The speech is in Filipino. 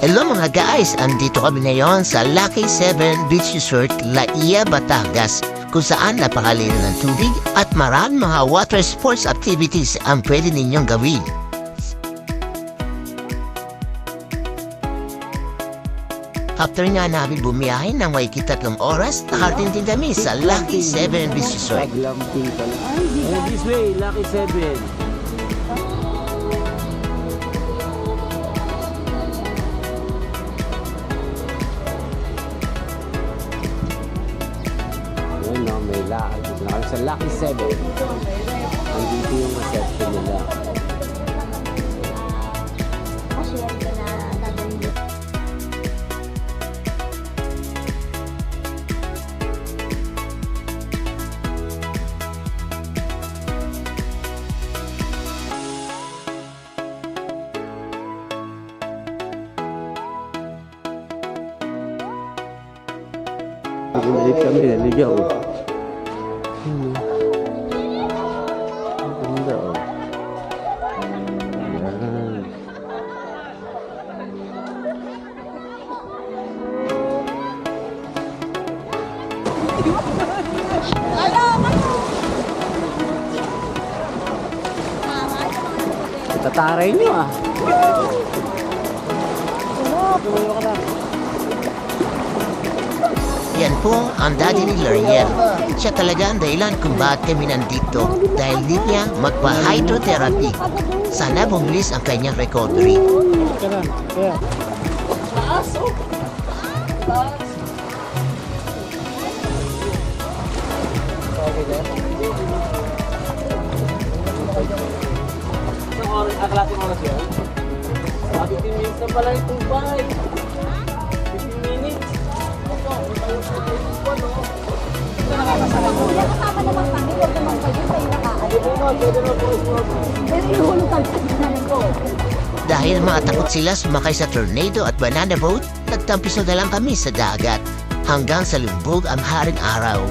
Hello mga guys! Andito kami ngayon sa Lucky 7 Beach Resort, Laia, Batangas, kung saan napakalino ng tubig at maraming mga water sports activities ang pwede ninyong gawin. After nga namin bumiyahe ng may 3 oras, nakarating din kami sa Lucky 7 Beach Resort. Glamping pala. This way, Lucky 7. Ayun no, may lakad. Nakal sa Lucky 7. Andito yung reception nila. Nag-ulit kami, naligaw. Ang ganda oh. Ayan. Tataray nyo ah. Tumayo ka na. Yan po ang daddy ni L'Oreal. Siya talaga ang dahilan kung bakit kami nandito dahil di niya magpa-hydrotherapy. Sana bumilis ang kanyang recovery. Aklasin mo na siya. 15 minutes na pala itong bahay. 15 minutes. Dahil matakot sila sumakay sa tornado at banana boat, nagtampiso na lang kami sa dagat hanggang sa lumbog ang haring araw.